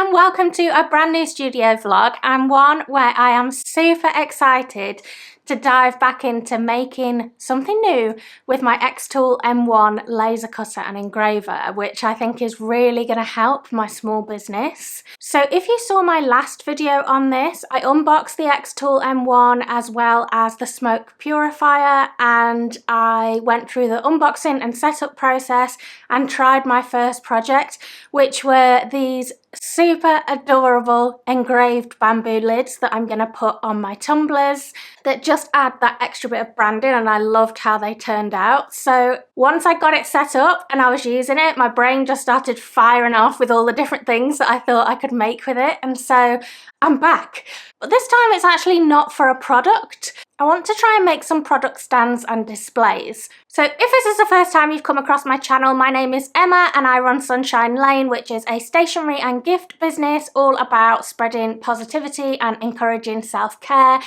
and welcome to a brand new studio vlog, and one where I am super excited to dive back into making something new with my xTool M1 laser cutter and engraver, which I think is really going to help my small business. So if you saw my last video on this, I unboxed the xTool M1 as well as the smoke purifier, and I went through the unboxing and setup process and tried my first project, which were these super adorable engraved bamboo lids that I'm going to put on my tumblers that just add that extra bit of branding, and I loved how they turned out. So once I got it set up and I was using it, my brain just started firing off with all the different things that I thought I could make with it, and so I'm back. But this time it's actually not for a product. I want to try and make some product stands and displays. So if this is the first time you've come across my channel, my name is Emma and I run Sunshine Lane, which is a stationery and gift business all about spreading positivity and encouraging self-care.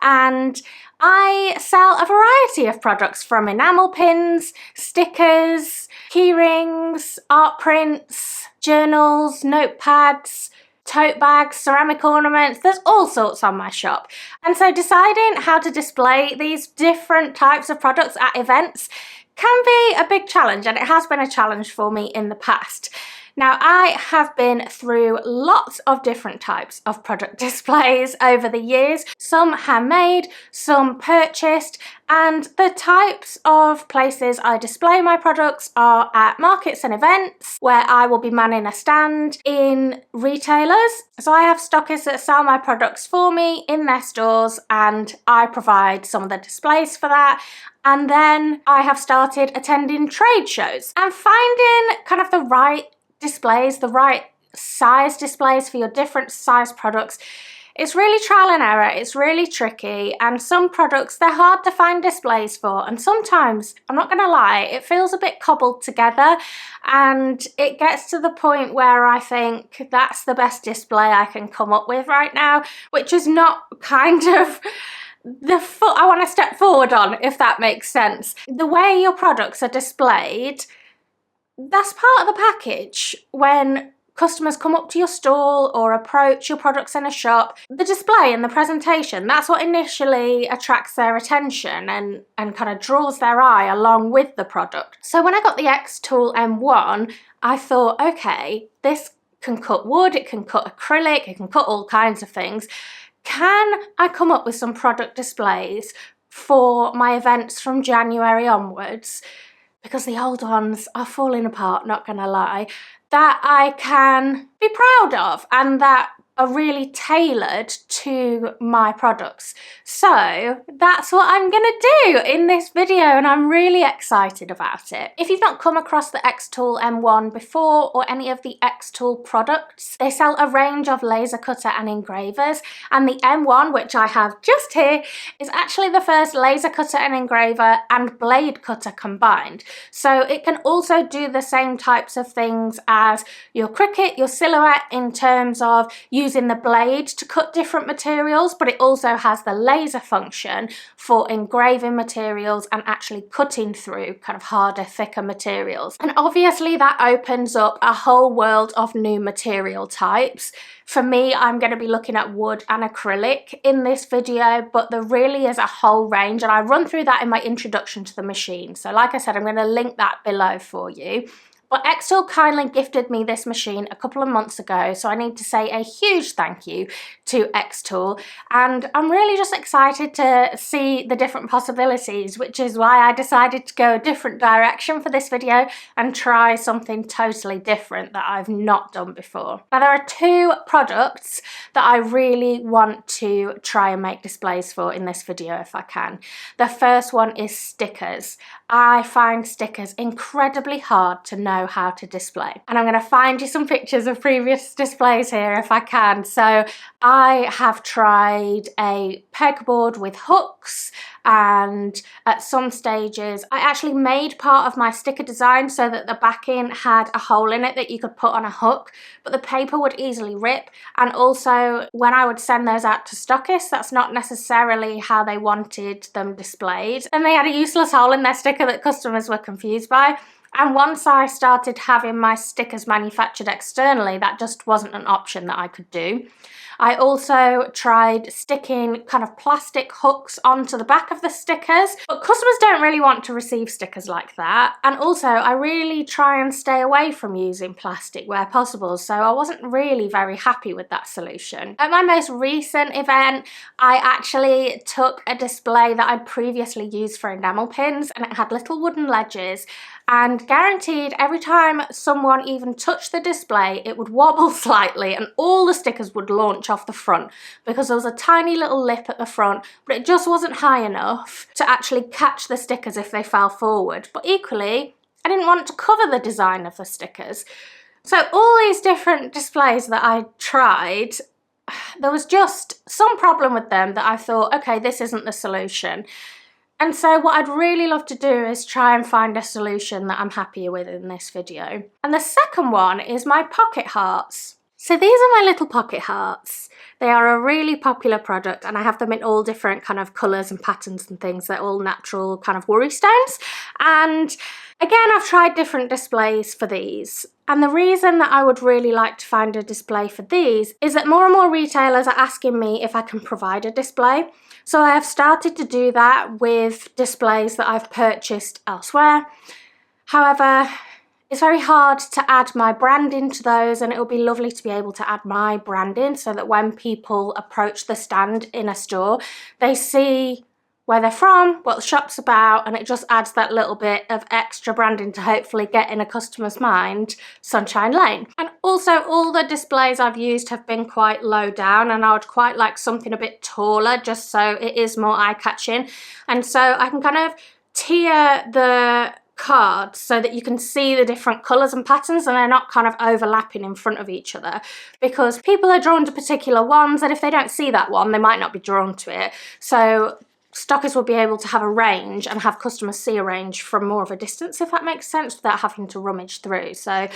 And I sell a variety of products, from enamel pins, stickers, key rings, art prints, journals, notepads, tote bags, ceramic ornaments. There's all sorts on my shop. And so deciding how to display these different types of products at events can be a big challenge, and it has been a challenge for me in the past. Now, I have been through lots of different types of product displays over the years, some handmade, some purchased, and the types of places I display my products are at markets and events, where I will be manning a stand, in retailers. So I have stockists that sell my products for me in their stores, and I provide some of the displays for that. And then I have started attending trade shows and finding kind of the right displays, the right size displays for your different size products. It's really trial and error, it's really tricky, and some products, they're hard to find displays for, and sometimes, I'm not gonna lie, it feels a bit cobbled together, and it gets to the point where I think that's the best display I can come up with right now, which is not kind of the foot I want to step forward on, if that makes sense. The way your products are displayed, that's part of the package. When customers come up to your stall or approach your products in a shop, the display and the presentation, that's what initially attracts their attention and kind of draws their eye along with the product. So when I got the xTool M1, I thought, okay, this can cut wood, it can cut acrylic, it can cut all kinds of things. Can I come up with some product displays for my events from January onwards? Because the old ones are falling apart, not gonna lie, that I can be proud of and that are really tailored to my products. So that's what I'm gonna do in this video, and I'm really excited about it. If you've not come across the xTool M1 before, or any of the xTool products, they sell a range of laser cutter and engravers, and the M1, which I have just here, is actually the first laser cutter and engraver and blade cutter combined. So it can also do the same types of things as your Cricut, your Silhouette, in terms of using the blade to cut different materials, but it also has the laser function for engraving materials and actually cutting through kind of harder, thicker materials. And obviously that opens up a whole world of new material types. For me, I'm going to be looking at wood and acrylic in this video, but there really is a whole range, and I run through that in my introduction to the machine. So like I said, I'm going to link that below for you. But xTool kindly gifted me this machine a couple of months ago, so I need to say a huge thank you to xTool, and I'm really just excited to see the different possibilities, which is why I decided to go a different direction for this video and try something totally different that I've not done before. Now, there are two products that I really want to try and make displays for in this video if I can. The first one is stickers. I find stickers incredibly hard to know how to display, and I'm going to find you some pictures of previous displays here if I can. So I have tried a pegboard with hooks, and at some stages I actually made part of my sticker design so that the backing had a hole in it that you could put on a hook, but the paper would easily rip, and also when I would send those out to stockists, that's not necessarily how they wanted them displayed, and they had a useless hole in their sticker that customers were confused by. And once I started having my stickers manufactured externally, that just wasn't an option that I could do. I also tried sticking kind of plastic hooks onto the back of the stickers, but customers don't really want to receive stickers like that. And also, I really try and stay away from using plastic where possible, so I wasn't really very happy with that solution. At my most recent event, I actually took a display that I'd previously used for enamel pins, and it had little wooden ledges, and guaranteed every time someone even touched the display, it would wobble slightly and all the stickers would launch off the front because there was a tiny little lip at the front, but it just wasn't high enough to actually catch the stickers if they fell forward. But equally, I didn't want to cover the design of the stickers. So all these different displays that I tried, there was just some problem with them that I thought, okay, this isn't the solution. And so what I'd really love to do is try and find a solution that I'm happier with in this video. And the second one is my pocket hearts. So these are my little pocket hearts. They are a really popular product and I have them in all different kind of colours and patterns and things. They're all natural kind of worry stones. And again, I've tried different displays for these. And the reason that I would really like to find a display for these is that more and more retailers are asking me if I can provide a display. So I have started to do that with displays that I've purchased elsewhere. However, it's very hard to add my brand into those, and it would be lovely to be able to add my brand in so that when people approach the stand in a store, they see where they're from, what the shop's about, and it just adds that little bit of extra branding to hopefully get in a customer's mind Sunshine Lane. And also all the displays I've used have been quite low down, and I would quite like something a bit taller just so it is more eye-catching. And so I can kind of tier the cards so that you can see the different colours and patterns and they're not kind of overlapping in front of each other, because people are drawn to particular ones and if they don't see that one they might not be drawn to it. So stockers will be able to have a range and have customers see a range from more of a distance, if that makes sense, without having to rummage through. So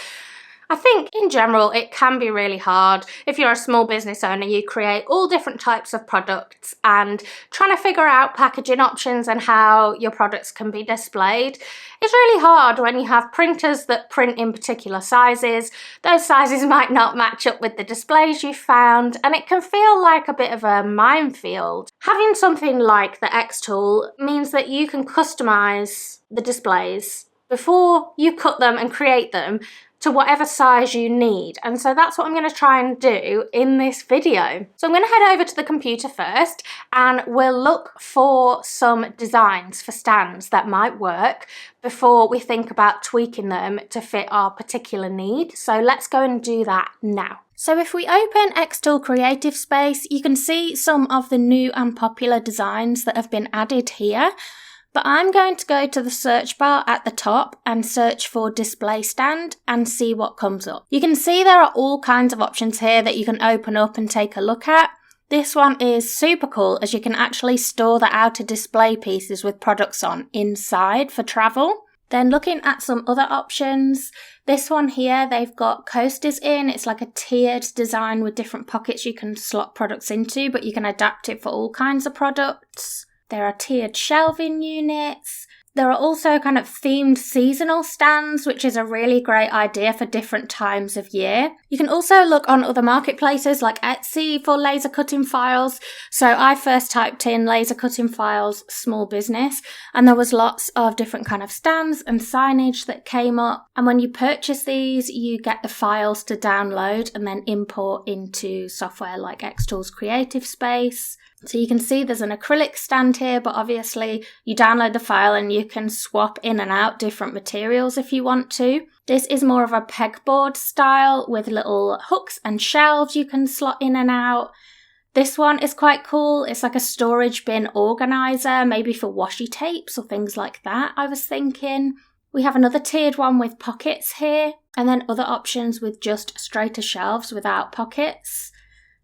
I think in general it can be really hard if you're a small business owner. You create all different types of products and trying to figure out packaging options and how your products can be displayed is really hard when you have printers that print in particular sizes. Those sizes might not match up with the displays you found and it can feel like a bit of a minefield. Having something like the xTool means that you can customize the displays before you cut them and create them to whatever size you need. And so that's what I'm going to try and do in this video. So I'm going to head over to the computer first and we'll look for some designs for stands that might work before we think about tweaking them to fit our particular need. So let's go and do that now. So if we open xTool Creative Space, you can see some of the new and popular designs that have been added here. But I'm going to go to the search bar at the top and search for display stand and see what comes up. You can see there are all kinds of options here that you can open up and take a look at. This one is super cool as you can actually store the outer display pieces with products on inside for travel. Then looking at some other options, this one here, they've got coasters in. It's like a tiered design with different pockets you can slot products into, but you can adapt it for all kinds of products. There are tiered shelving units. There are also kind of themed seasonal stands, which is a really great idea for different times of year. You can also look on other marketplaces like Etsy for laser cutting files. So I first typed in laser cutting files small business and there was lots of different kind of stands and signage that came up. And when you purchase these, you get the files to download and then import into software like xTool's Creative Space. So you can see there's an acrylic stand here, but obviously you download the file and you can swap in and out different materials if you want to. This is more of a pegboard style with little hooks and shelves you can slot in and out. This one is quite cool. It's like a storage bin organizer, maybe for washi tapes or things like that, I was thinking. We have another tiered one with pockets here, and then other options with just straighter shelves without pockets.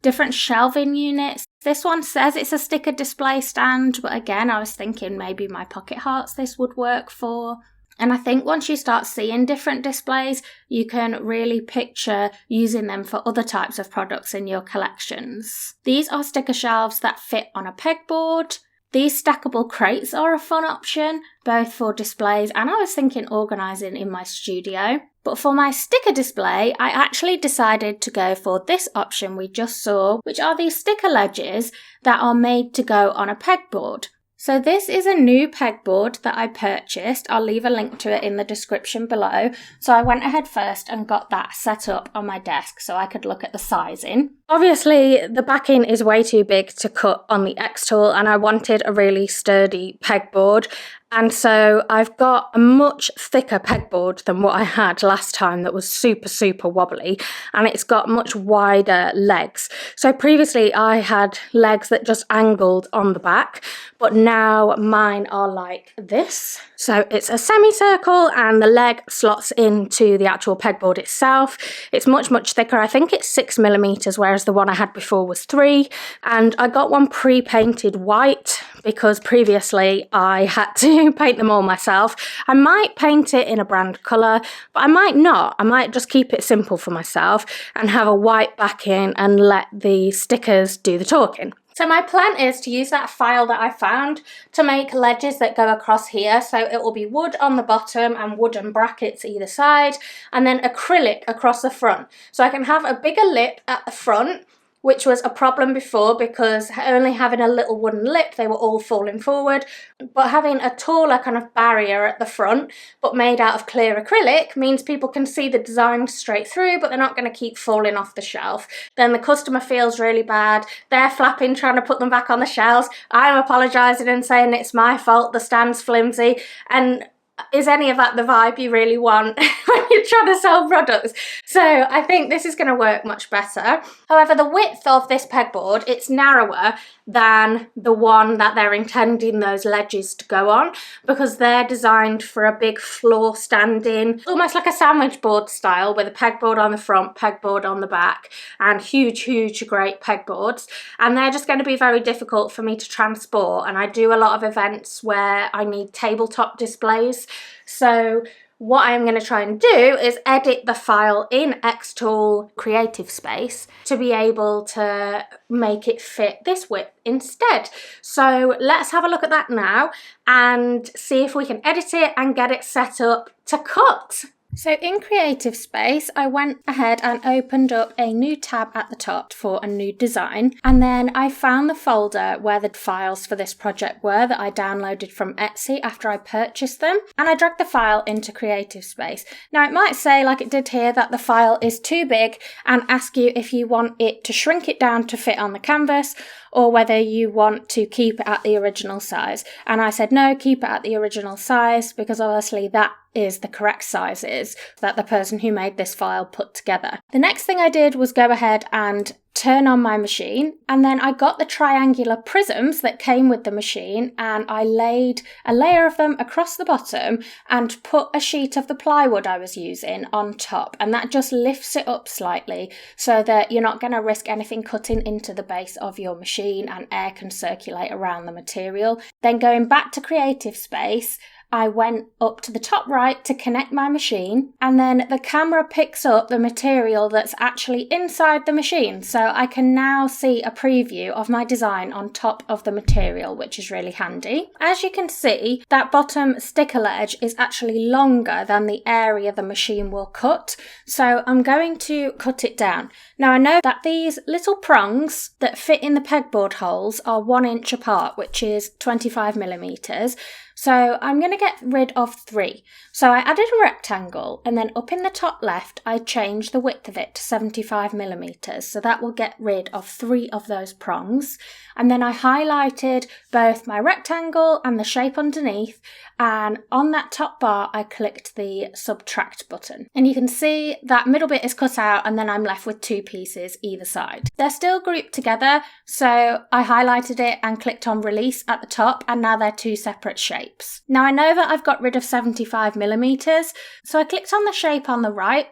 Different shelving units. This one says it's a sticker display stand, but again, I was thinking maybe my pocket hearts this would work for. And I think once you start seeing different displays, you can really picture using them for other types of products in your collections. These are sticker shelves that fit on a pegboard. These stackable crates are a fun option, both for displays and I was thinking organising in my studio. But for my sticker display, I actually decided to go for this option we just saw, which are these sticker ledges that are made to go on a pegboard. So this is a new pegboard that I purchased. I'll leave a link to it in the description below. So I went ahead first and got that set up on my desk so I could look at the sizing. Obviously, the backing is way too big to cut on the xTool and I wanted a really sturdy pegboard. And so I've got a much thicker pegboard than what I had last time that was super, super wobbly, and it's got much wider legs. So previously I had legs that just angled on the back, but now mine are like this. So it's a semicircle and the leg slots into the actual pegboard itself. It's much, much thicker. I think it's 6mm, whereas the one I had before was 3. And I got one pre-painted white because previously I had to paint them all myself. I might paint it in a brand colour, but I might not. I might just keep it simple for myself and have a white backing and let the stickers do the talking. So my plan is to use that file that I found to make ledges that go across here. So it will be wood on the bottom and wooden brackets either side, and then acrylic across the front. So I can have a bigger lip at the front, which was a problem before because only having a little wooden lip, they were all falling forward. But having a taller kind of barrier at the front, but made out of clear acrylic, means people can see the design straight through, but they're not going to keep falling off the shelf. Then the customer feels really bad. They're flapping, trying to put them back on the shelves. I'm apologising and saying it's my fault, the stand's flimsy. And is any of that the vibe you really want when you're trying to sell products? So I think this is going to work much better. However, the width of this pegboard, it's narrower than the one that they're intending those ledges to go on because they're designed for a big floor standing, almost like a sandwich board style with a pegboard on the front, pegboard on the back, and huge, huge, great pegboards. And they're just going to be very difficult for me to transport. And I do a lot of events where I need tabletop displays. So what I'm going to try and do is edit the file in xTool Creative Space to be able to make it fit this width instead. So let's have a look at that now and see if we can edit it and get it set up to cut. So in Creative Space, I went ahead and opened up a new tab at the top for a new design. And then I found the folder where the files for this project were that I downloaded from Etsy after I purchased them. And I dragged the file into Creative Space. Now it might say, like it did here, that the file is too big and ask you if you want it to shrink it down to fit on the canvas or whether you want to keep it at the original size. And I said, no, keep it at the original size because obviously that is the correct sizes that the person who made this file put together. The next thing I did was go ahead and turn on my machine, and then I got the triangular prisms that came with the machine and I laid a layer of them across the bottom and put a sheet of the plywood I was using on top, and that just lifts it up slightly so that you're not going to risk anything cutting into the base of your machine and air can circulate around the material. Then going back to Creative Space, I went up to the top right to connect my machine, and then the camera picks up the material that's actually inside the machine. So I can now see a preview of my design on top of the material, which is really handy. As you can see, that bottom sticker ledge is actually longer than the area the machine will cut. So I'm going to cut it down. Now I know that these little prongs that fit in the pegboard holes are 1 inch apart, which is 25mm. So I'm going to get rid of 3. So I added a rectangle, and then up in the top left, I changed the width of it to 75mm. So that will get rid of 3 of those prongs. And then I highlighted both my rectangle and the shape underneath. And on that top bar, I clicked the subtract button. And you can see that middle bit is cut out, and then I'm left with 2 pieces either side. They're still grouped together. So I highlighted it and clicked on release at the top, and now they're 2 separate shapes. Now I know that I've got rid of 75mm, so I clicked on the shape on the right,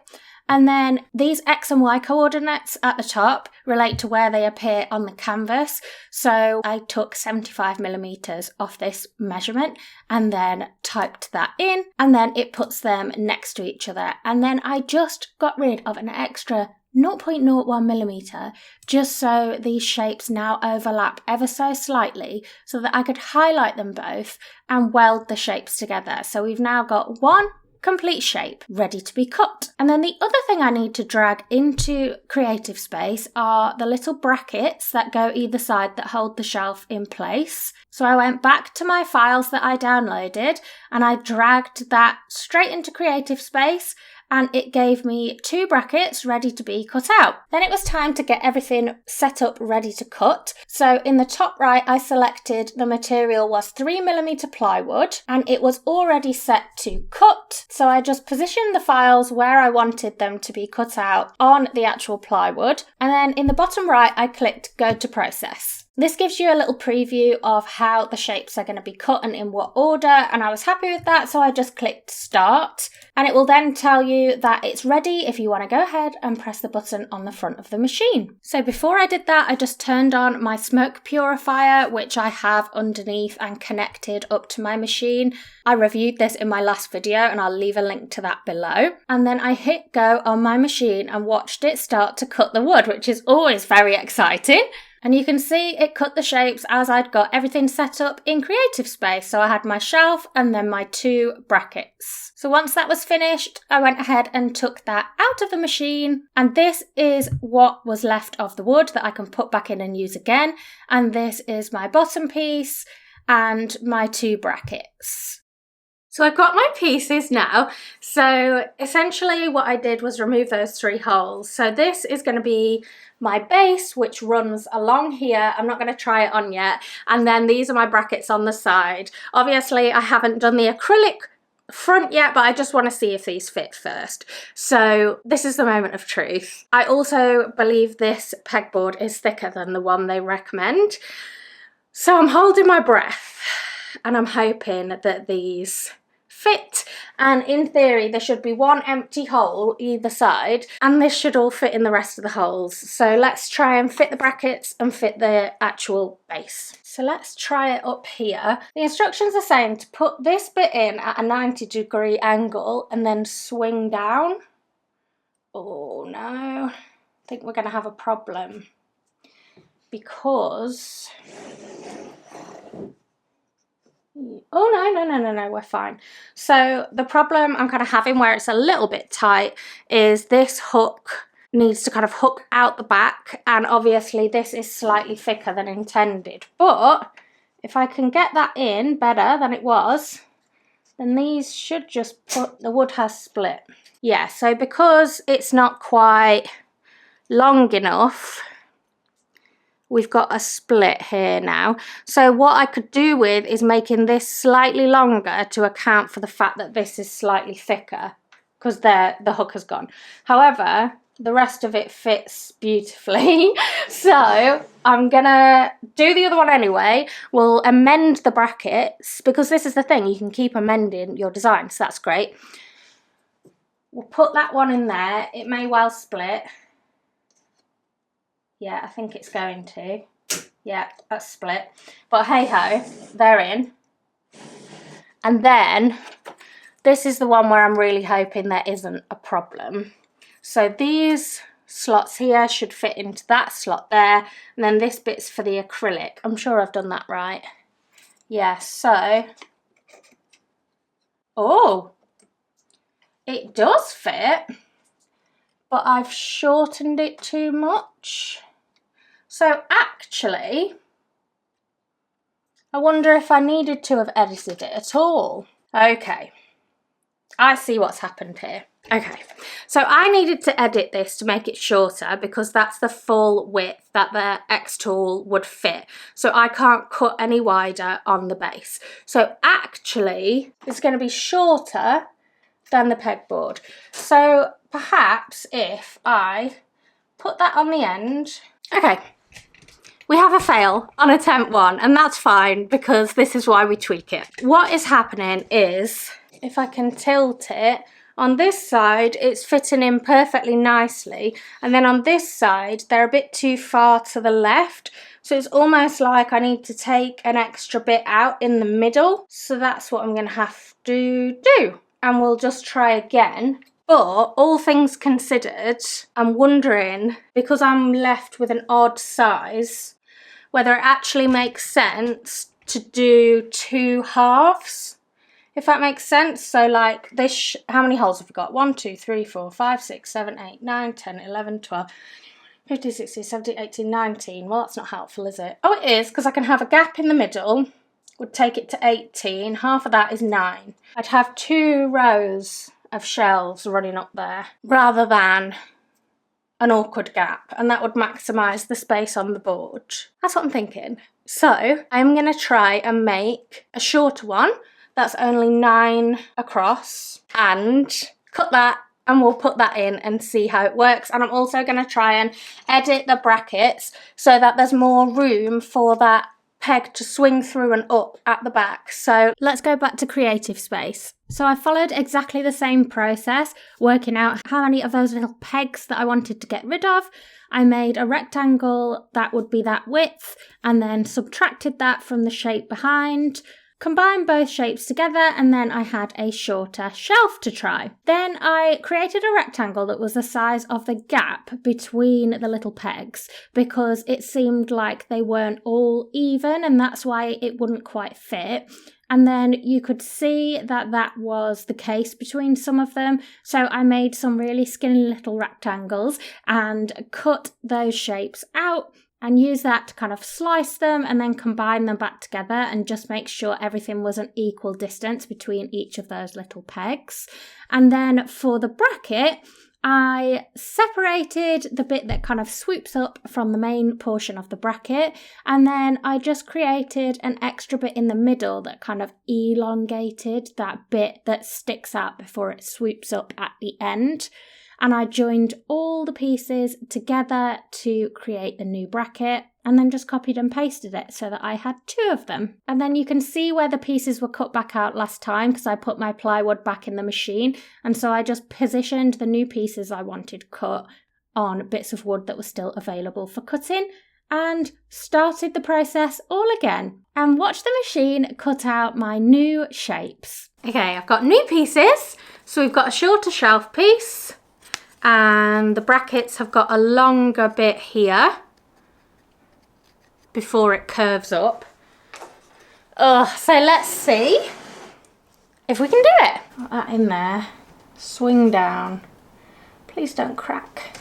and then these X and Y coordinates at the top relate to where they appear on the canvas. So I took 75mm off this measurement and then typed that in, and then it puts them next to each other. And then I just got rid of an extra 0.01 millimeter, just so these shapes now overlap ever so slightly so that I could highlight them both and weld the shapes together. So we've now got one complete shape ready to be cut. And then the other thing I need to drag into Creative Space are the little brackets that go either side that hold the shelf in place. So I went back to my files that I downloaded and I dragged that straight into Creative Space, and it gave me 2 brackets ready to be cut out. Then it was time to get everything set up ready to cut. So in the top right, I selected the material was 3mm plywood and it was already set to cut. So I just positioned the files where I wanted them to be cut out on the actual plywood. And then in the bottom right, I clicked Go to Process. This gives you a little preview of how the shapes are going to be cut and in what order, and I was happy with that, so I just clicked Start, and it will then tell you that it's ready if you want to go ahead and press the button on the front of the machine. So before I did that, I just turned on my smoke purifier, which I have underneath and connected up to my machine. I reviewed this in my last video and I'll leave a link to that below. And then I hit go on my machine and watched it start to cut the wood, which is always very exciting. And you can see it cut the shapes as I'd got everything set up in Creative Space. So I had my shelf and then my 2 brackets. So once that was finished, I went ahead and took that out of the machine. And this is what was left of the wood that I can put back in and use again. And this is my bottom piece and my 2 brackets. So I've got my pieces now. So essentially what I did was remove those 3 holes. So this is going to be my base, which runs along here. I'm not going to try it on yet. And then these are my brackets on the side. Obviously I haven't done the acrylic front yet, but I just want to see if these fit first. So this is the moment of truth. I also believe this pegboard is thicker than the one they recommend. So I'm holding my breath and I'm hoping that these fit, and in theory there should be 1 empty hole either side and this should all fit in the rest of the holes. So let's try and fit the brackets and fit the actual base. So let's try it up here. The instructions are saying to put this bit in at a 90-degree angle and then swing down. Oh no, I think we're going to have a problem because no, we're fine. So the problem I'm kind of having where it's a little bit tight is this hook needs to kind of hook out the back, and obviously this is slightly thicker than intended. But if I can get that in better than it was, then these should just put, the wood has split. Yeah, so because it's not quite long enough, we've got a split here now. So what I could do with is making this slightly longer to account for the fact that this is slightly thicker, because the hook has gone. However, the rest of it fits beautifully. So I'm gonna do the other one anyway. We'll amend the brackets, because this is the thing, you can keep amending your design, so that's great. We'll put that one in there. It may well split. Yeah, I think it's going to. Yeah, that's split. But hey ho, they're in. And then this is the one where I'm really hoping there isn't a problem. So these slots here should fit into that slot there. And then this bit's for the acrylic. I'm sure I've done that right. Yeah, so. Oh, it does fit. But I've shortened it too much. So actually, I wonder if I needed to have edited it at all. Okay, I see what's happened here. Okay, so I needed to edit this to make it shorter because that's the full width that the xTool would fit. So I can't cut any wider on the base. So actually, it's going to be shorter than the pegboard. So perhaps if I put that on the end. Okay, we have a fail on attempt 1, and that's fine because this is why we tweak it. What is happening is, if I can tilt it, on this side it's fitting in perfectly nicely, and then on this side they're a bit too far to the left, so it's almost like I need to take an extra bit out in the middle. So that's what I'm going to have to do, and we'll just try again. But all things considered, I'm wondering, because I'm left with an odd size, whether it actually makes sense to do 2 halves, if that makes sense. So like this, how many holes have we got? 1, 2, 3, 4, 5, 6, 7, 8, 9, 10, 11, 12, 15, 16, 17, 18, 19. Well, that's not helpful, is it? Oh, it is, because I can have a gap in the middle, would take it to 18. Half of that is 9. I'd have 2 rows of shelves running up there rather than an awkward gap, and that would maximise the space on the board. That's what I'm thinking. So I'm going to try and make a shorter one that's only 9 across and cut that, and we'll put that in and see how it works. And I'm also going to try and edit the brackets so that there's more room for that peg to swing through and up at the back. So let's go back to creative space. So I followed exactly the same process, working out how many of those little pegs that I wanted to get rid of. I made a rectangle that would be that width and then subtracted that from the shape behind, combined both shapes together, and then I had a shorter shelf to try. Then I created a rectangle that was the size of the gap between the little pegs because it seemed like they weren't all even, and that's why it wouldn't quite fit. And then you could see that that was the case between some of them. So I made some really skinny little rectangles and cut those shapes out and use that to kind of slice them and then combine them back together and just make sure everything was an equal distance between each of those little pegs. And then for the bracket, I separated the bit that kind of swoops up from the main portion of the bracket, and then I just created an extra bit in the middle that kind of elongated that bit that sticks out before it swoops up at the end. And I joined all the pieces together to create the new bracket, and then just copied and pasted it so that I had 2 of them. And then you can see where the pieces were cut back out last time because I put my plywood back in the machine, and so I just positioned the new pieces I wanted cut on bits of wood that were still available for cutting, and started the process all again and watch the machine cut out my new shapes. Okay, I've got new pieces. So we've got a shorter shelf piece, and the brackets have got a longer bit here before it curves up. So let's see if we can do it. Put that in there, swing down. Please don't crack.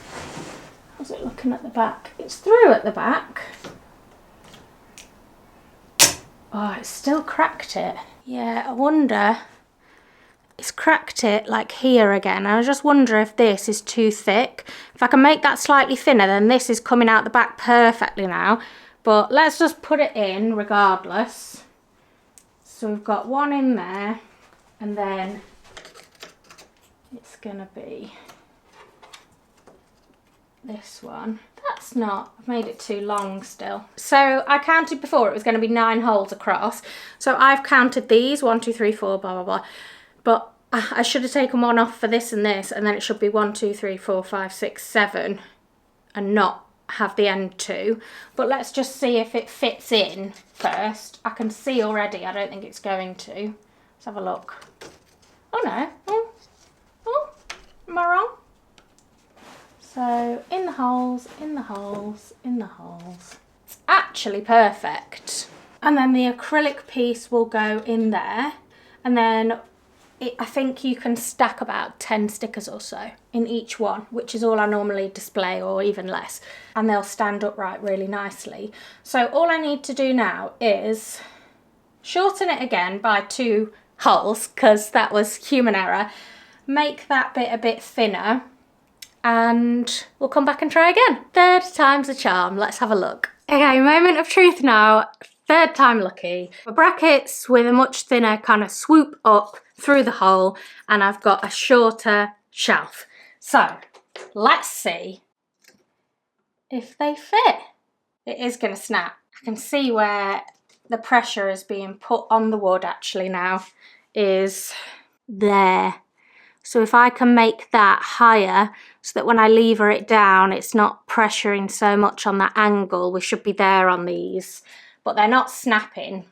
How's it looking at the back? It's through at the back. Oh, it's still cracked it. Yeah, I wonder. It's cracked it like here again. I just wonder if this is too thick. If I can make that slightly thinner, then this is coming out the back perfectly now. But let's just put it in regardless. So we've got one in there, and then it's gonna be this one. That's not, I've made it too long still. So I counted before it was gonna be 9 holes across. So I've counted these, 1, 2, 3, 4, blah, blah, blah. But I should have taken one off for this and this, and then it should be 1, 2, 3, 4, 5, 6, 7, and not have the end 2. But let's just see if it fits in first. I can see already, I don't think it's going to. Let's have a look. Oh no, oh, am I wrong? So in the holes, in the holes, in the holes. It's actually perfect. And then the acrylic piece will go in there, and then I think you can stack about 10 stickers or so in each one, which is all I normally display, or even less, and they'll stand upright really nicely. So all I need to do now is shorten it again by 2 holes, because that was human error, make that bit a bit thinner, and we'll come back and try again. 3rd time's a charm. Let's have a look. Okay, moment of truth now. 3rd time lucky. The brackets with a much thinner kind of swoop up through the hole, and I've got a shorter shelf. So let's see if they fit. It is going to snap. I can see where the pressure is being put on the wood actually now is there. So if I can make that higher so that when I lever it down, it's not pressuring so much on that angle, we should be there on these, but they're not snapping.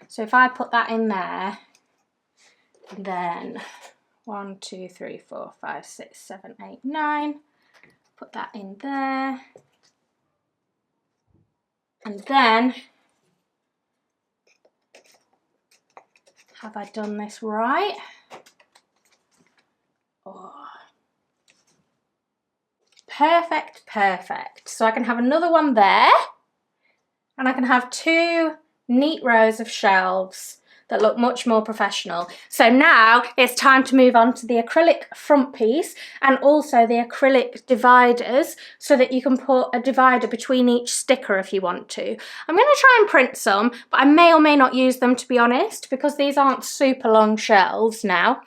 So if I put that in there, then 1, 2, 3, 4, 5, 6, 7, 8, 9. Put that in there. And then, have I done this right? Oh. Perfect, perfect. So I can have another one there, and I can have 2 neat rows of shelves that look much more professional. So now it's time to move on to the acrylic front piece and also the acrylic dividers so that you can put a divider between each sticker if you want to. I'm going to try and print some, but I may or may not use them, to be honest, because these aren't super long shelves now.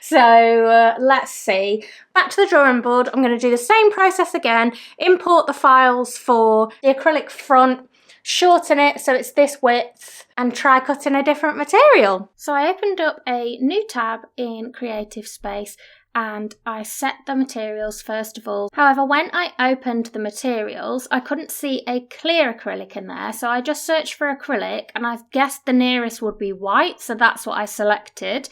So let's see. Back to the drawing board. I'm going to do the same process again, import the files for the acrylic front, shorten it so it's this width, and try cutting a different material. So I opened up a new tab in Creative Space and I set the materials first of all. However, when I opened the materials, I couldn't see a clear acrylic in there, so I just searched for acrylic and I guessed the nearest would be white, so that's what I selected.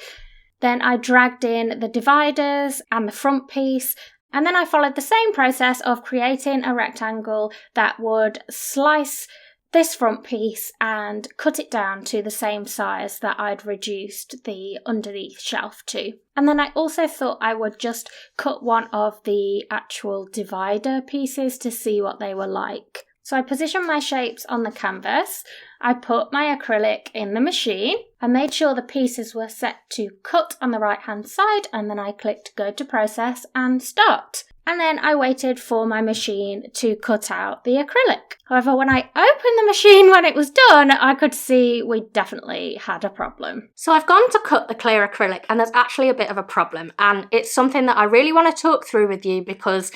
Then I dragged in the dividers and the front piece, and then I followed the same process of creating a rectangle that would slice this front piece and cut it down to the same size that I'd reduced the underneath shelf to. And then I also thought I would just cut one of the actual divider pieces to see what they were like. So I positioned my shapes on the canvas, I put my acrylic in the machine, I made sure the pieces were set to cut on the right hand side, and then I clicked go to process and start. And then I waited for my machine to cut out the acrylic. However, when I opened the machine when it was done, I could see we definitely had a problem. So I've gone to cut the clear acrylic and there's actually a bit of a problem, and it's something that I really want to talk through with you because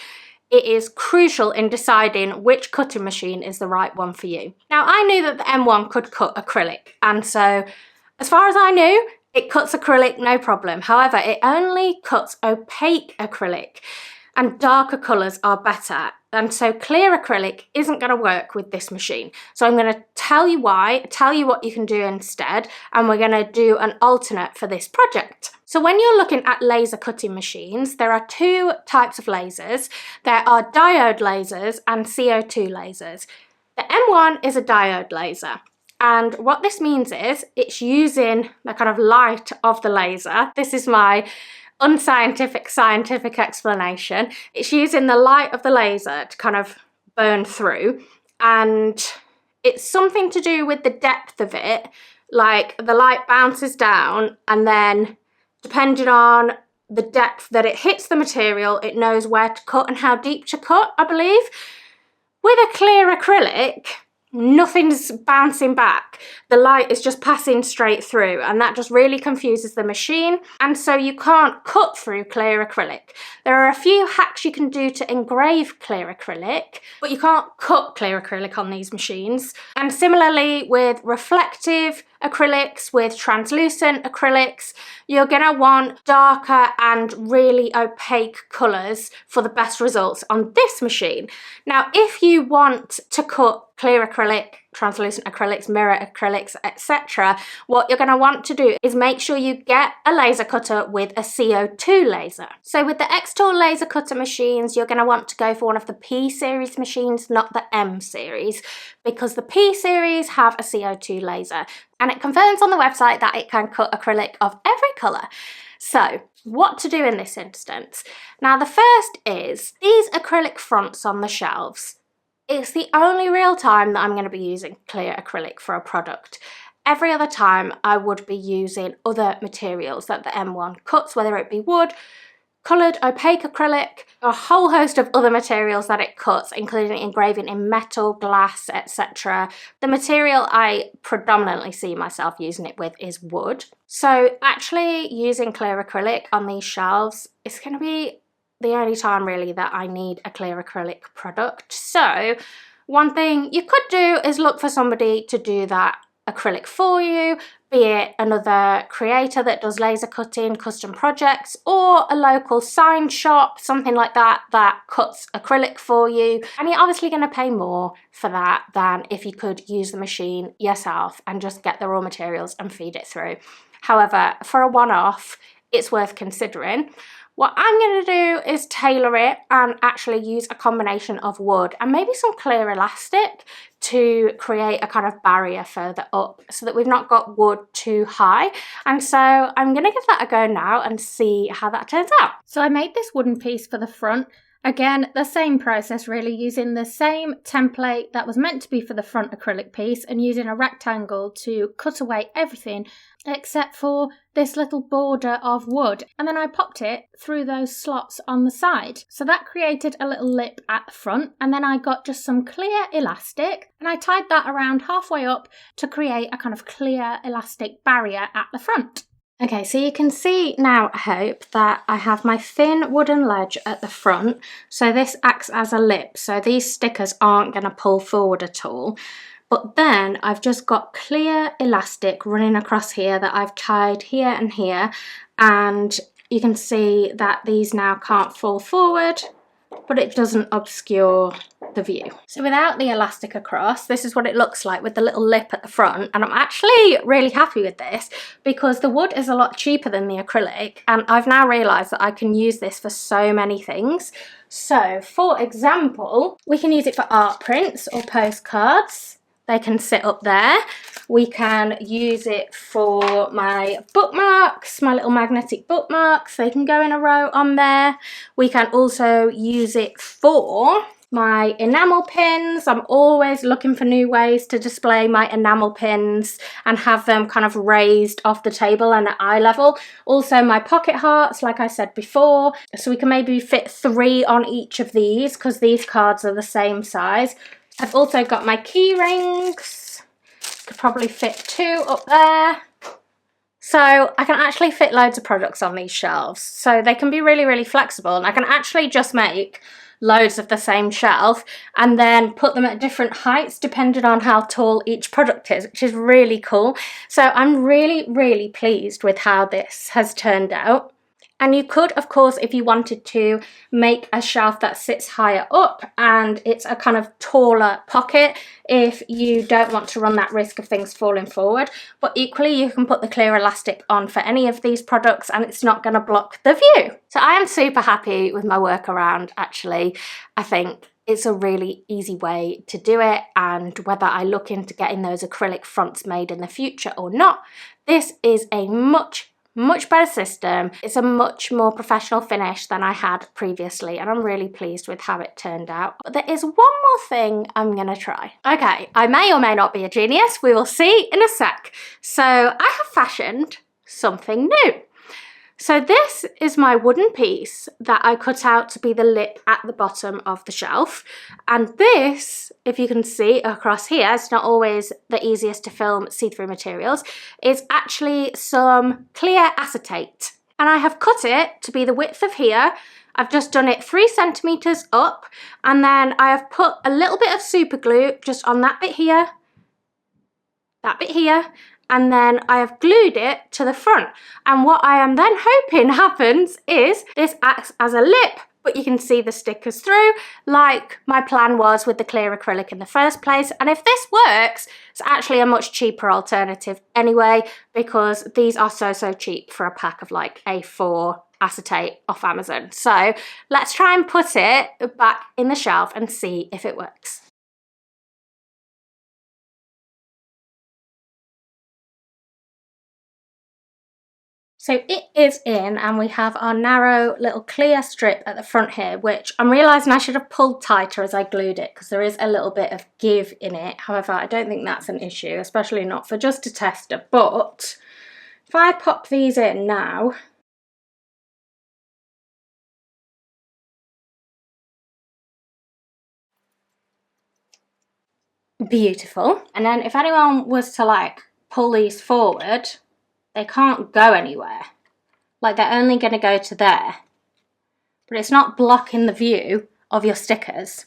it is crucial in deciding which cutting machine is the right one for you. Now, I knew that the M1 could cut acrylic, and so as far as I knew, it cuts acrylic no problem. However, it only cuts opaque acrylic, and darker colours are better. And so clear acrylic isn't going to work with this machine. So I'm going to tell you why, tell you what you can do instead, and we're going to do an alternate for this project. So when you're looking at laser cutting machines, there are 2 types of lasers. There are diode lasers and CO2 lasers. The M1 is a diode laser. And what this means is it's using the kind of light of the laser. This is my unscientific scientific explanation. It's using the light of the laser to kind of burn through, and it's something to do with the depth of it. Like the light bounces down, and then depending on the depth that it hits the material, it knows where to cut and how deep to cut, I believe. With a clear acrylic, nothing's bouncing back. The light is just passing straight through, and that just really confuses the machine, and so you can't cut through clear acrylic. There are a few hacks you can do to engrave clear acrylic, but you can't cut clear acrylic on these machines. And similarly with reflective acrylics, with translucent acrylics, you're going to want darker and really opaque colours for the best results on this machine. Now, if you want to cut clear acrylic, translucent acrylics, mirror acrylics, etc., what you're going to want to do is make sure you get a laser cutter with a CO2 laser. So with the xTool laser cutter machines, you're going to want to go for one of the P series machines, not the M series, because the P series have a CO2 laser, and it confirms on the website that it can cut acrylic of every colour. So what to do in this instance? Now, the first is these acrylic fronts on the shelves. It's the only real time that I'm going to be using clear acrylic for a product. Every other time I would be using other materials that the M1 cuts, whether it be wood, coloured opaque acrylic, a whole host of other materials that it cuts, including engraving in metal, glass, etc. The material I predominantly see myself using it with is wood. So actually using clear acrylic on these shelves is going to be the only time really that I need a clear acrylic product. So one thing you could do is look for somebody to do that acrylic for you, be it another creator that does laser cutting, custom projects, or a local sign shop, something like that, that cuts acrylic for you. And you're obviously going to pay more for that than if you could use the machine yourself and just get the raw materials and feed it through. However, for a one-off, it's worth considering. What I'm going to do is tailor it and actually use a combination of wood and maybe some clear elastic to create a kind of barrier further up so that we've not got wood too high. And so I'm going to give that a go now and see how that turns out. So I made this wooden piece for the front. Again, the same process really, using the same template that was meant to be for the front acrylic piece and using a rectangle to cut away everything except for this little border of wood. And then I popped it through those slots on the side. So that created a little lip at the front, and then I got just some clear elastic and I tied that around halfway up to create a kind of clear elastic barrier at the front. Okay, so you can see now, I hope, that I have my thin wooden ledge at the front. So this acts as a lip, so these stickers aren't going to pull forward at all. But then I've just got clear elastic running across here that I've tied here and here. And you can see that these now can't fall forward, but it doesn't obscure the view. So without the elastic across, this is what it looks like with the little lip at the front. And I'm actually really happy with this because the wood is a lot cheaper than the acrylic. And I've now realised that I can use this for so many things. So for example, we can use it for art prints or postcards. They can sit up there. We can use it for my bookmarks, my little magnetic bookmarks. They can go in a row on there. We can also use it for my enamel pins. I'm always looking for new ways to display my enamel pins and have them kind of raised off the table and at eye level. Also my pocket hearts, like I said before. So we can maybe fit 3 on each of these because these cards are the same size. I've also got my key rings. Could probably fit 2 up there. So I can actually fit loads of products on these shelves. So they can be really, really flexible, and I can actually just make loads of the same shelf and then put them at different heights depending on how tall each product is, which is really cool. So I'm really, really pleased with how this has turned out. And you could, of course, if you wanted to, make a shelf that sits higher up and it's a kind of taller pocket if you don't want to run that risk of things falling forward. But equally, you can put the clear elastic on for any of these products and it's not going to block the view. So I am super happy with my workaround, actually. I think it's a really easy way to do it, and whether I look into getting those acrylic fronts made in the future or not, this is a much better system. It's a much more professional finish than I had previously, and I'm really pleased with how it turned out. But there is one more thing I'm gonna try. Okay, I may or may not be a genius. We will see in a sec. So I have fashioned something new. So this is my wooden piece that I cut out to be the lip at the bottom of the shelf. And this, if you can see across here, it's not always the easiest to film see-through materials, is actually some clear acetate. And I have cut it to be the width of here. I've just done it 3 centimeters up, and then I have put a little bit of super glue just on that bit here, and then I have glued it to the front. And what I am then hoping happens is this acts as a lip, but you can see the stickers through like my plan was with the clear acrylic in the first place. And if this works, it's actually a much cheaper alternative anyway, because these are so cheap for a pack of like A4 acetate off Amazon. So let's try and put it back in the shelf and see if it works. So it is in, and we have our narrow little clear strip at the front here, which I'm realising I should have pulled tighter as I glued it because there is a little bit of give in it. However, I don't think that's an issue, especially not for just a tester. But if I pop these in now, beautiful. And then if anyone was to like pull these forward, they can't go anywhere. Like they're only going to go to there. But it's not blocking the view of your stickers.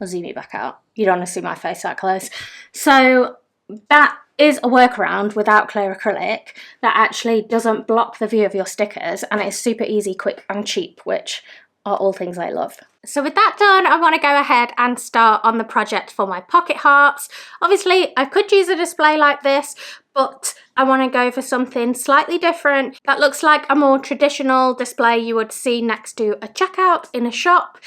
I'll zoom you back out. You don't want to see my face that close. So that is a workaround without clear acrylic that actually doesn't block the view of your stickers, and it's super easy, quick and cheap, which are all things I love. So with that done, I want to go ahead and start on the project for my pocket hearts. Obviously, I could use a display like this, but I want to go for something slightly different that looks like a more traditional display you would see next to a checkout in a shop.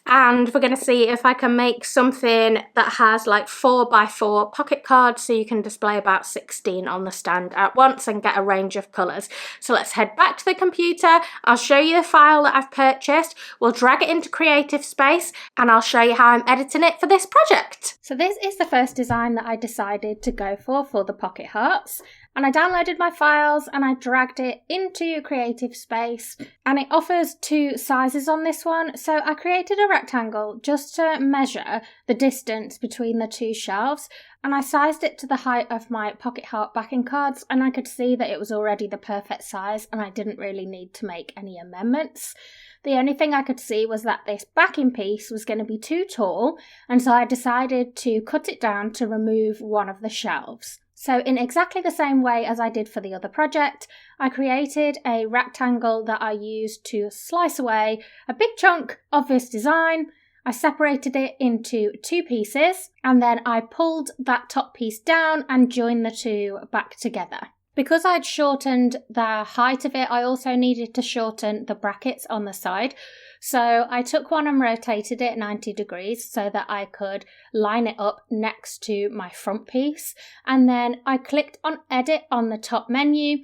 And we're going to see if I can make something that has like 4x4 pocket cards, so you can display about 16 on the stand at once and get a range of colours. So let's head back to the computer. I'll show you the file that I've purchased. We'll drag it into Creative Space and I'll show you how I'm editing it for this project. So this is the first design that I decided to go for the pocket hearts. And I downloaded my files and I dragged it into Creative Space, and it offers 2 sizes on this one. So I created a rectangle just to measure the distance between the 2 shelves, and I sized it to the height of my pocket heart backing cards, and I could see that it was already the perfect size and I didn't really need to make any amendments. The only thing I could see was that this backing piece was going to be too tall, and so I decided to cut it down to remove one of the shelves. So in exactly the same way as I did for the other project, I created a rectangle that I used to slice away a big chunk of this design. I separated it into 2 pieces, and then I pulled that top piece down and joined the 2 back together. Because I'd shortened the height of it, I also needed to shorten the brackets on the side. So I took one and rotated it 90 degrees so that I could line it up next to my front piece. And then I clicked on Edit on the top menu,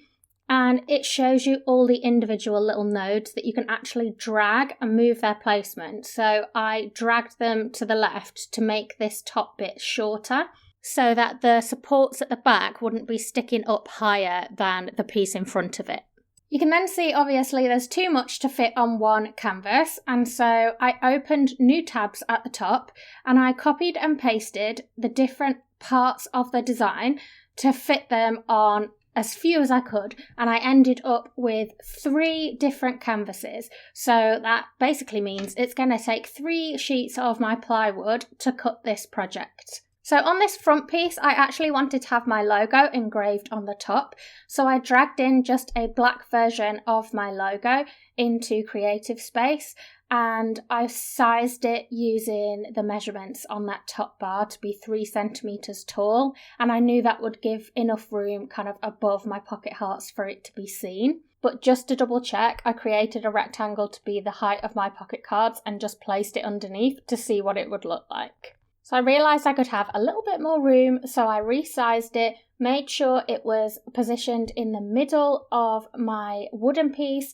and it shows you all the individual little nodes that you can actually drag and move their placement. So I dragged them to the left to make this top bit shorter, so that the supports at the back wouldn't be sticking up higher than the piece in front of it. You can then see, obviously, there's too much to fit on one canvas, and so I opened new tabs at the top and I copied and pasted the different parts of the design to fit them on as few as I could, and I ended up with 3 different canvases. So that basically means it's going to take 3 sheets of my plywood to cut this project. So on this front piece, I actually wanted to have my logo engraved on the top. So I dragged in just a black version of my logo into Creative Space, and I sized it using the measurements on that top bar to be 3 centimeters tall. And I knew that would give enough room kind of above my pocket hearts for it to be seen. But just to double check, I created a rectangle to be the height of my pocket cards and just placed it underneath to see what it would look like. So I realised I could have a little bit more room, so I resized it, made sure it was positioned in the middle of my wooden piece,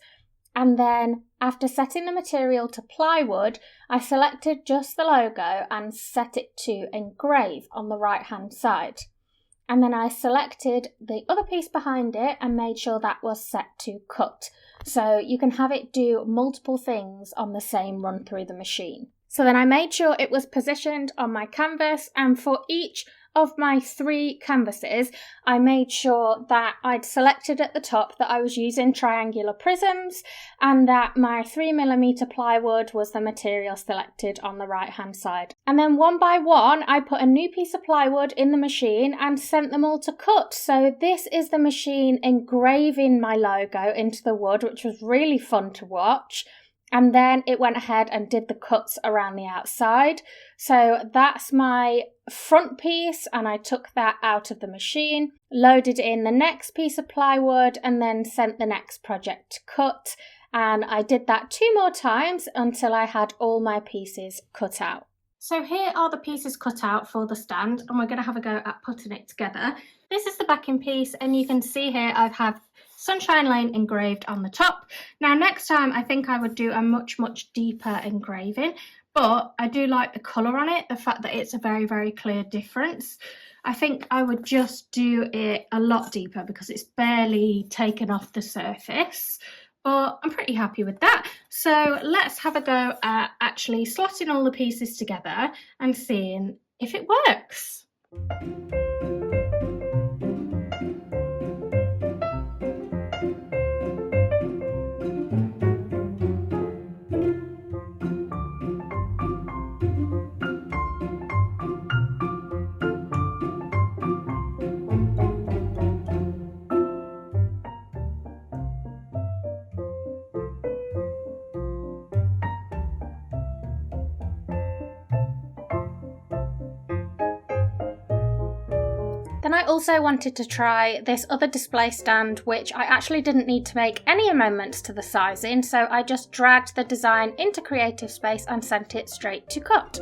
and then after setting the material to plywood, I selected just the logo and set it to engrave on the right hand side. And then I selected the other piece behind it and made sure that was set to cut. So you can have it do multiple things on the same run through the machine. So then I made sure it was positioned on my canvas, and for each of my 3 canvases, I made sure that I'd selected at the top that I was using triangular prisms and that my 3mm plywood was the material selected on the right hand side. And then one by one, I put a new piece of plywood in the machine and sent them all to cut. So this is the machine engraving my logo into the wood, which was really fun to watch. And then it went ahead and did the cuts around the outside. So that's my front piece, and I took that out of the machine, loaded in the next piece of plywood, and then sent the next project to cut. And I did that 2 more times until I had all my pieces cut out. So here are the pieces cut out for the stand, and we're going to have a go at putting it together. This is the backing piece, and you can see here I have Sunshine Lane engraved on the top. Now next time I think I would do a much deeper engraving, but I do like the colour on it, the fact that it's a very clear difference. I think I would just do it a lot deeper because it's barely taken off the surface, but I'm pretty happy with that. So let's have a go at actually slotting all the pieces together and seeing if it works. Then I also wanted to try this other display stand, which I actually didn't need to make any amendments to the sizing, so I just dragged the design into Creative Space and sent it straight to cut.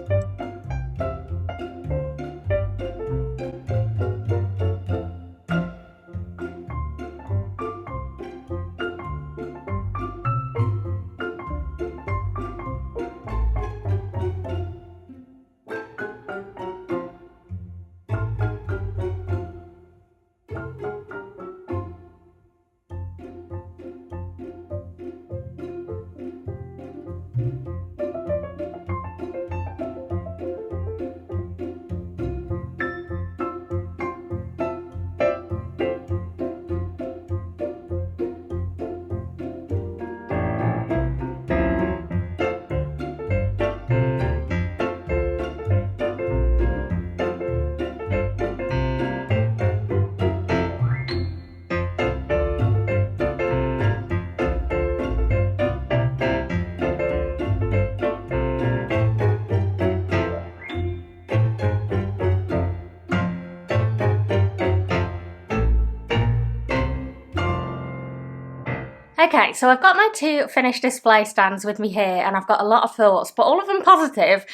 Okay, so I've got my two finished display stands with me here, and I've got a lot of thoughts, but all of them positive.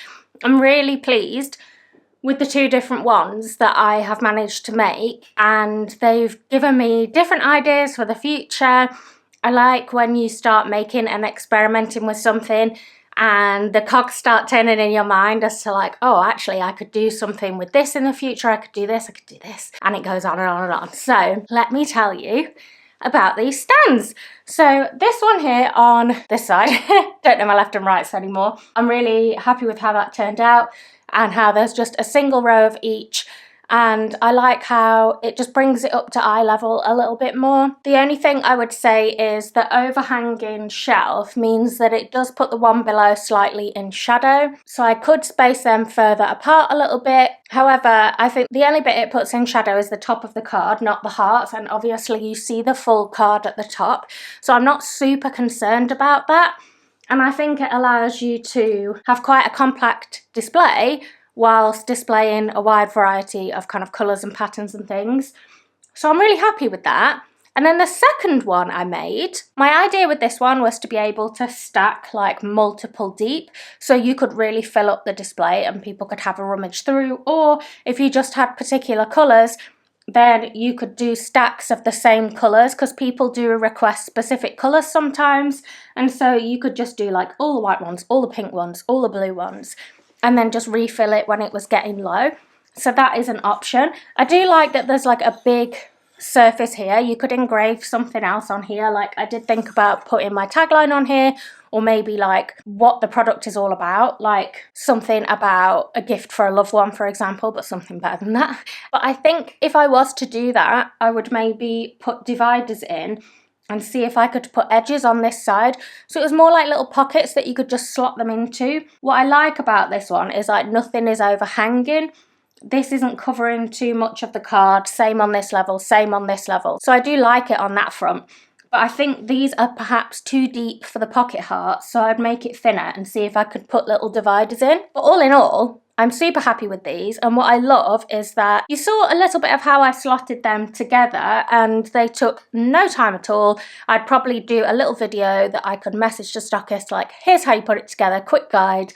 I'm really pleased with the two different ones that I have managed to make, and they've given me different ideas for the future. I like when you start making and experimenting with something and the cogs start turning in your mind as to like, oh, actually I could do something with this in the future, I could do this, I could do this, and it goes on and on and on. So let me tell you about these stands. So this one here on this side, don't know my left and rights anymore. I'm really happy with how that turned out and how there's just a single row of each, and I like how it just brings it up to eye level a little bit more. The only thing I would say is the overhanging shelf means that it does put the one below slightly in shadow, so I could space them further apart a little bit. However, I think the only bit it puts in shadow is the top of the card, not the hearts, and obviously you see the full card at the top, so I'm not super concerned about that. And I think it allows you to have quite a compact display whilst displaying a wide variety of kind of colours and patterns and things. So I'm really happy with that. And then the second one I made, my idea with this one was to be able to stack like multiple deep, so you could really fill up the display and people could have a rummage through, or if you just had particular colours, then you could do stacks of the same colours, because people do request specific colours sometimes, and so you could just do like all the white ones, all the pink ones, all the blue ones, and then just refill it when it was getting low. So that is an option. I do like that there's like a big surface here. You could engrave something else on here. Like I did think about putting my tagline on here, or maybe like what the product is all about, like something about a gift for a loved one, for example, but something better than that. But I think if I was to do that, I would maybe put dividers in and see if I could put edges on this side, so it was more like little pockets that you could just slot them into. What I like about this one is like nothing is overhanging. This isn't covering too much of the card, same on this level, same on this level. So I do like it on that front. But I think these are perhaps too deep for the pocket hearts, so I'd make it thinner and see if I could put little dividers in. But all in all, I'm super happy with these, and what I love is that you saw a little bit of how I slotted them together, and they took no time at all. I'd probably do a little video that I could message to stockists like, here's how you put it together, quick guide,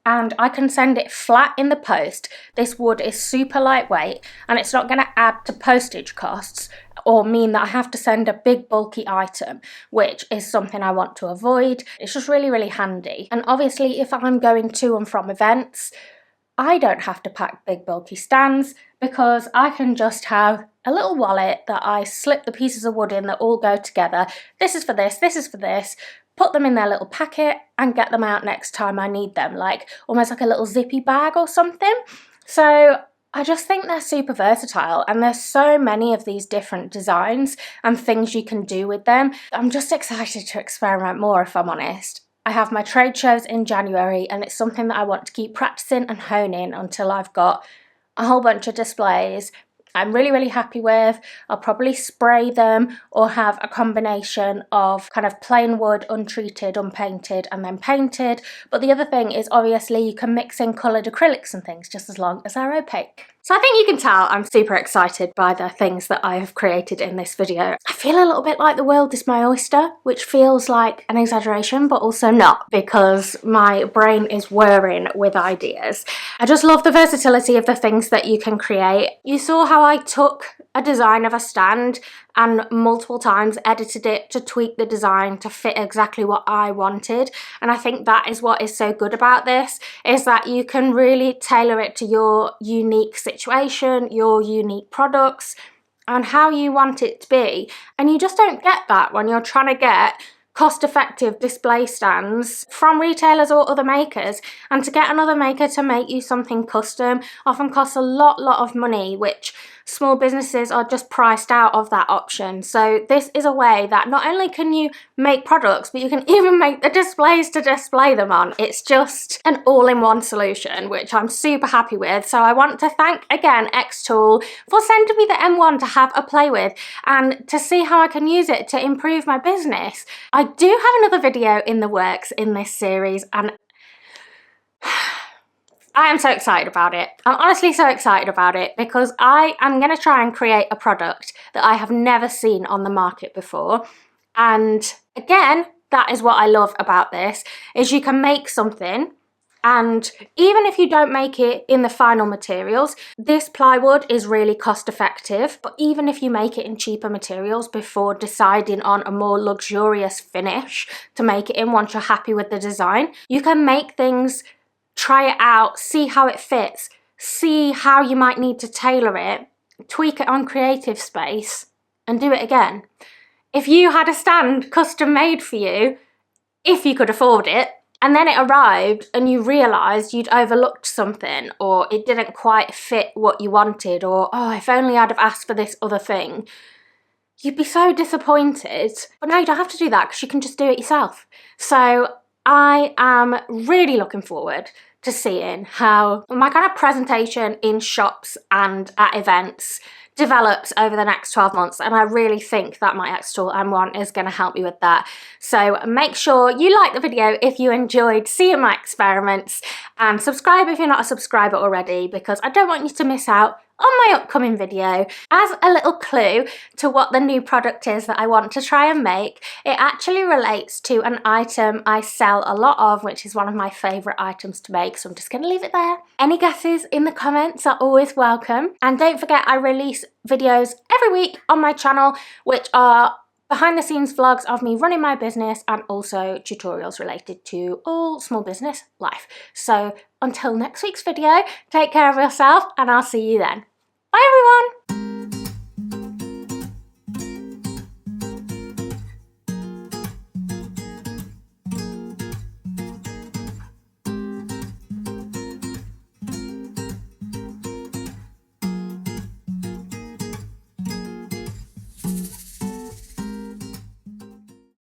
and I can send it flat in the post. This wood is super lightweight, and it's not going to add to postage costs or mean that I have to send a big bulky item, which is something I want to avoid. It's just really, really handy. And obviously if I'm going to and from events, I don't have to pack big bulky stands, because I can just have a little wallet that I slip the pieces of wood in that all go together. This is for this is for this, put them in their little packet and get them out next time I need them, like almost like a little zippy bag or something. So I just think they're super versatile, and there's so many of these different designs and things you can do with them. I'm just excited to experiment more, if I'm honest. I have my trade shows in January, and it's something that I want to keep practicing and honing until I've got a whole bunch of displays I'm really, really happy with. I'll probably spray them or have a combination of kind of plain wood, untreated, unpainted, and then painted. But the other thing is obviously you can mix in coloured acrylics and things just as long as they're opaque. So I think you can tell I'm super excited by the things that I have created in this video. I feel a little bit like the world is my oyster, which feels like an exaggeration, but also not, because my brain is whirring with ideas. I just love the versatility of the things that you can create. You saw how I took a design of a stand and multiple times edited it to tweak the design to fit exactly what I wanted. And I think that is what is so good about this, is that you can really tailor it to your unique situation, your unique products, and how you want it to be. And you just don't get that when you're trying to get cost-effective display stands from retailers or other makers. And to get another maker to make you something custom often costs a lot of money, which small businesses are just priced out of that option. So this is a way that not only can you make products, but you can even make the displays to display them on. It's just an all-in-one solution, which I'm super happy with. So I want to thank again xTool for sending me the M1 to have a play with and to see how I can use it to improve my business. I do have another video in the works in this series, and I am so excited about it. I'm honestly so excited about it because I am going to try and create a product that I have never seen on the market before. And again, that is what I love about this, is you can make something, and even if you don't make it in the final materials, this plywood is really cost effective. But even if you make it in cheaper materials before deciding on a more luxurious finish to make it in once you're happy with the design, you can make things, try it out, see how it fits, see how you might need to tailor it, tweak it on Creative Space, and do it again. If you had a stand custom made for you, if you could afford it, and then it arrived and you realised you'd overlooked something, or it didn't quite fit what you wanted, or, oh, if only I'd have asked for this other thing, you'd be so disappointed. But now you don't have to do that because you can just do it yourself. So I am really looking forward to seeing how my kind of presentation in shops and at events develops over the next 12 months, and I really think that my xTool M1 is going to help me with that. So make sure you like the video if you enjoyed seeing my experiments, and subscribe if you're not a subscriber already, because I don't want you to miss out on my upcoming video. As a little clue to what the new product is that I want to try and make, it actually relates to an item I sell a lot of, which is one of my favourite items to make, so I'm just going to leave it there. Any guesses in the comments are always welcome, and don't forget I release videos every week on my channel, which are behind the scenes vlogs of me running my business and also tutorials related to all small business life. So until next week's video, take care of yourself and I'll see you then. Bye everyone!